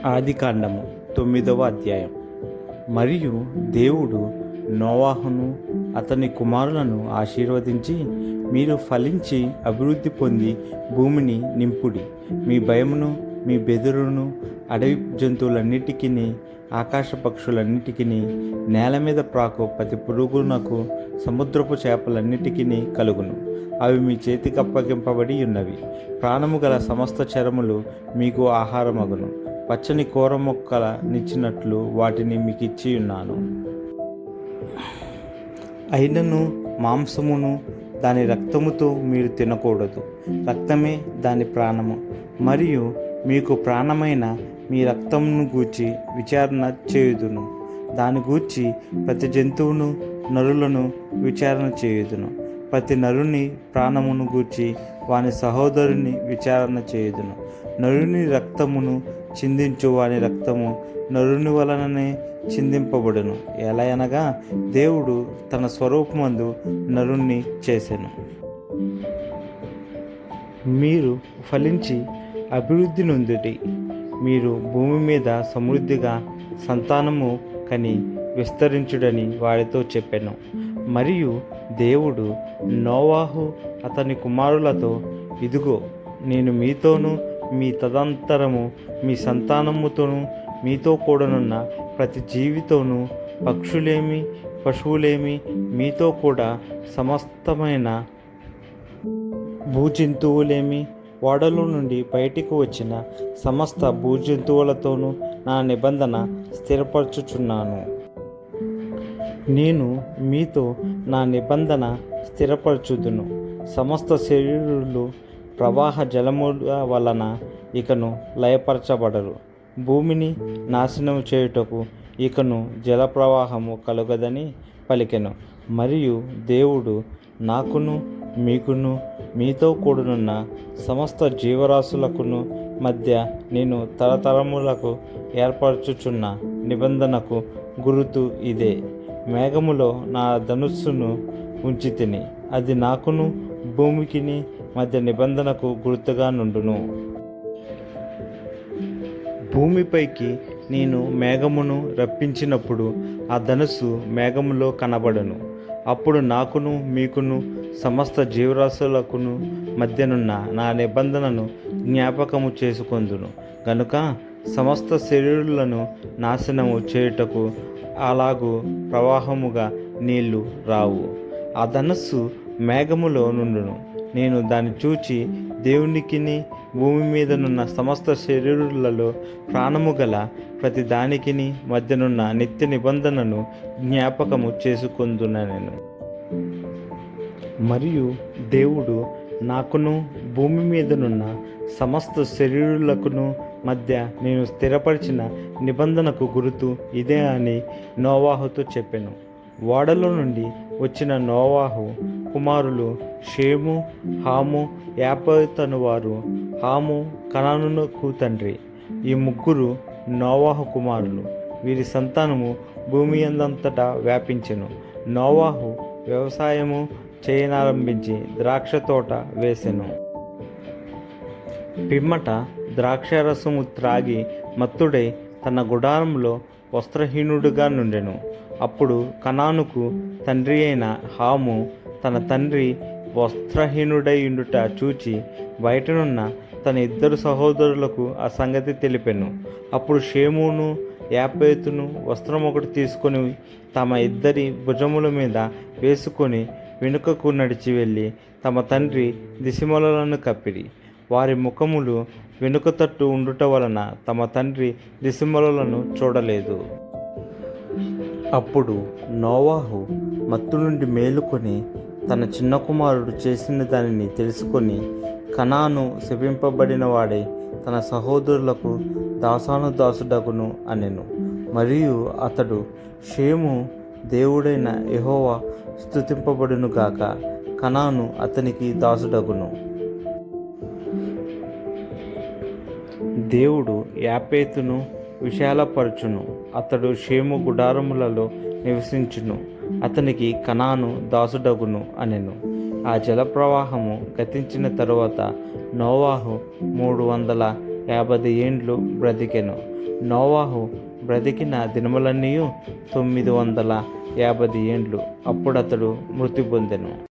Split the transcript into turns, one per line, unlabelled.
ఆదికాండము 9వ అధ్యాయం. మరియు దేవుడు నోవాహును అతని కుమారులను ఆశీర్వదించి, మీరు ఫలించి అభివృద్ధి పొంది భూమిని నింపుడి. మీ భయమును మీ బెదురును అడవి జంతువులన్నిటికీ, ఆకాశ పక్షులన్నిటికీ, నేల మీద ప్రాకు ప్రతి పురుగునకు, సముద్రపు చేపలన్నిటికీ కలుగును. అవి మీ చేతికి అప్పగింపబడి ఉన్నవి. ప్రాణము గల సమస్త చరములు మీకు ఆహారమగును. పచ్చని కూర మొక్కల నిచ్చినట్లు వాటిని మీకు ఇచ్చి ఉన్నాను. అయినను మాంసమును దాని రక్తముతో మీరు తినకూడదు. రక్తమే దాని ప్రాణము. మరియు మీకు ప్రాణమైన మీ రక్తమును గూర్చి విచారణ చేయుదును. దాని గూర్చి ప్రతి జంతువును, నరులను విచారణ చేయుదును. ప్రతి నరుని ప్రాణమును గూర్చి వాని సహోదరుని విచారణ చేయుదును. నరుని రక్తమును చిందించు వాని రక్తము నరుని వలననే చిందింపబడును. ఎలా అనగా దేవుడు తన స్వరూపమందు నరుణ్ణి చేసెను. మీరు ఫలించి అభివృద్ధి నొందుడి. మీరు భూమి మీద సమృద్ధిగా సంతానము కని విస్తరించుడని వారితో చెప్పెను. మరియు దేవుడు నోవాహు అతని కుమారులతో, ఇదిగో, నేను మీతోనూ మీ తదంతరము మీ సంతానముతోనూ మీతో కూడనున్న ప్రతి జీవితోనూ, పక్షులేమి పశువులేమి, మీతో కూడా సమస్తమైన భూజంతువులేమి, ఓడలో నుండి బయటికి వచ్చిన సమస్త భూజంతువులతోనూ నా నిబంధన స్థిరపరచుచున్నాను. నేను మీతో నా నిబంధన స్థిరపరచుదును. సమస్త శరీరులు ప్రవాహ జలముల వలన ఇకను లయపరచబడరు. భూమిని నాశనం చేయుటకు ఇకను జలప్రవాహము కలుగదని పలికెను. మరియు దేవుడు నాకును మీకును మీతో కూడనున్న సమస్త జీవరాశులకును మధ్య నేను తరతరములకు ఏర్పరచుచున్న నిబంధనకు గురుతు ఇదే. మేఘములో నా ధనుస్సును ఉంచి తిని, అది నాకును భూమికిని మధ్య నిబంధనకు గుర్తుగా నుండును. భూమిపైకి నేను మేఘమును రప్పించినప్పుడు ఆ ధనుస్సు మేఘములో కనబడును. అప్పుడు నాకును మీకును సమస్త జీవరాశులకును మధ్యనున్న నా నిబంధనను జ్ఞాపకము చేసుకొందును. గనుక సమస్త శరీరులను నాశనము చేయుటకు అలాగూ ప్రవాహముగా నీళ్లు రావు. ఆ ధనస్సు మేఘములో నుండును. నేను దాన్ని చూచి దేవునికిని భూమి మీదనున్న సమస్త శరీరులలో ప్రాణము గల ప్రతి దానికిని మధ్యనున్న నిత్య నిబంధనను జ్ఞాపకము చేసుకొందునెను. మరియు దేవుడు నాకును భూమి మీదనున్న సమస్త శరీరులకును మధ్య నేను స్థిరపరిచిన నిబంధనకు గురుతు ఇదే అని నోవాహుతో చెప్పెను. ఓడలో నుండి వచ్చిన నోవాహు కుమారులు షేము, హాము, యాపేతు వారు. హాము కనానునకు తండ్రి. ఈ ముగ్గురు నోవాహు కుమారులు. వీరి సంతానము భూమి అందంతటా వ్యాపించెను. నోవాహు వ్యవసాయము చేయనారంభించి ద్రాక్ష తోట వేసెను. పిమ్మట ద్రాక్షారసము త్రాగి మత్తుడై తన గుడారంలో వస్త్రహీనుడుగా నుండెను. అప్పుడు కనానుకు తండ్రి అయిన హాము తన తండ్రి వస్త్రహీనుడై ఉండుట చూచి బయటనున్న తన ఇద్దరు సహోదరులకు ఆ సంగతి తెలిపెను. అప్పుడు షేమును యాపేతును వస్త్రం ఒకటి తీసుకొని తమ ఇద్దరి భుజముల మీద వేసుకొని వెనుకకు నడిచి వెళ్ళి తమ తండ్రి దిశమొలను కప్పిరి. వారి ముఖములు వెనుక తట్టు ఉండుట వలన తమ తండ్రి దిశమొలను చూడలేదు. అప్పుడు నోవాహు మత్తు నుండి మేలుకొని తన చిన్న కుమారుడు చేసిన దానిని తెలుసుకొని, కనాను శపింపబడిన వాడై తన సహోదరులకు దాసుడగును అనెను. మరియు అతడు, షేము దేవుడైన యెహోవా స్తుతింపబడును గాక, కనాను అతనికి దాసుడగును. దేవుడు యాపేతును విశాలపరచును. అతడు షేము గుడారములలో నివసించును. అతనికి కనాను దాసుడగును అనెను. ఆ జలప్రవాహము గతించిన తరువాత నోవాహు 350 ఏండ్లు బ్రతికెను. నోవాహు బ్రతికిన దినములన్నీ 950 ఏండ్లు. అప్పుడతడు మృతి పొందెను.